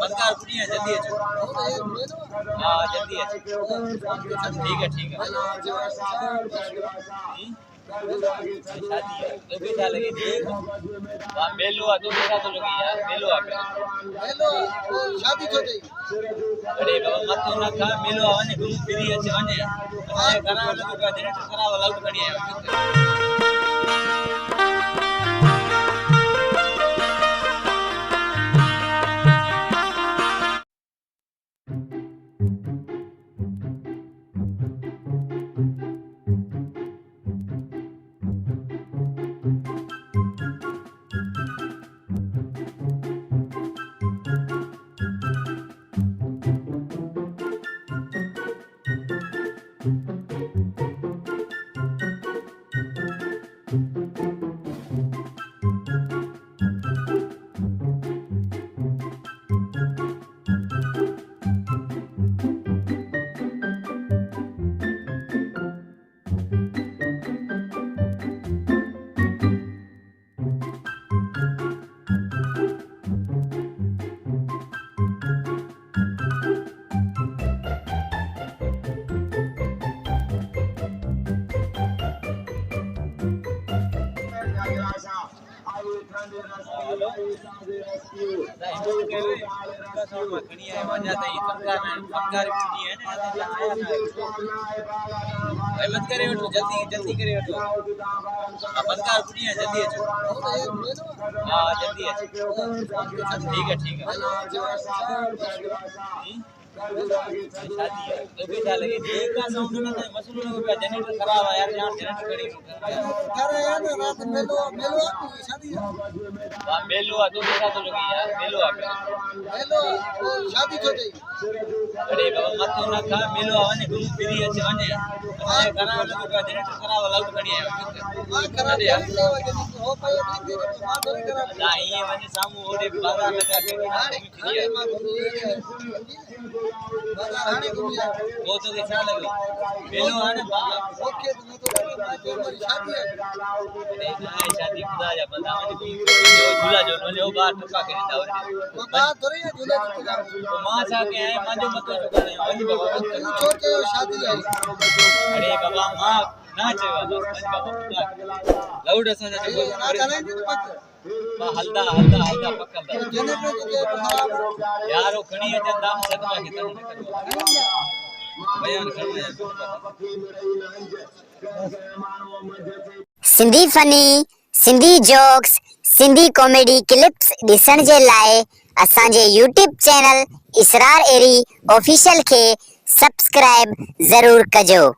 बंकार कुड़ियां जल्दी अचो। हाँ जल्दी अचो। ठीक है ठीक है। शादी है तो भी क्या लगे देख वहाँ मेलो आ तो भी क्या तो लगी यार मेलो आ शादी तो गई अरे बाबा मत तो ना खा मेलो आने घूम फिरी अच्छे बने अरे करा लोग का जनरेटर करा वाला आउट बढ़िया है मत करे उठो जल्दी जल्दी करे उठो बंकार कुड़ियां जल्दी अचो हाँ जल्दी अचो ठीक है ठीक है शादी है तो भी क्या लगे देख का साउंड ना मसलो लोग का जनरेटर खराब है यार जान जनरेटर खड़ी करे यार रात मेलो मेलो शादी है वहाँ मेलो आ तो भी क्या तो लगी यार मेलो आ मेलो शादी तो गई अरे बाबा मत तो ना खा मेलो आने घूम फिरी अच्छे बने अरे करा लोग का जनरेटर करा वाला आउट बढ़िया है हां करा ले वजह हो पाए ठीक है मां थोड़ी करा ना ये वने सामू ओडे बाजार लगा के अरे मां बाजार आने घूमिया वो तो के क्या लगे मेलो आने बा ओके तो मैं तो शादी है अरे ना शादी खुदा जा बंदा मुझे जो झूला जो ने वो बाहर टपका के दाव वो बात थोड़ी है झूले की तो मां सा के आए मां जो मत चुका नहीं वही बाबा छोड़ के शादी है अरे बाबा मां ना चेवा बस बाबा लाउड असा जा ना चले नहीं तो हल्दा हल्दा हल्दा पक्का जनरेटर के खराब यार वो खणी अचन दाम सदमा के तन बयान करना Sindhi funny Sindhi jokes Sindhi comedy clips ॾिसण जे लाइ असांजे YouTube चैनल इसरार एरी ऑफिशियल खे सब्सक्राइब ज़रूर कजो।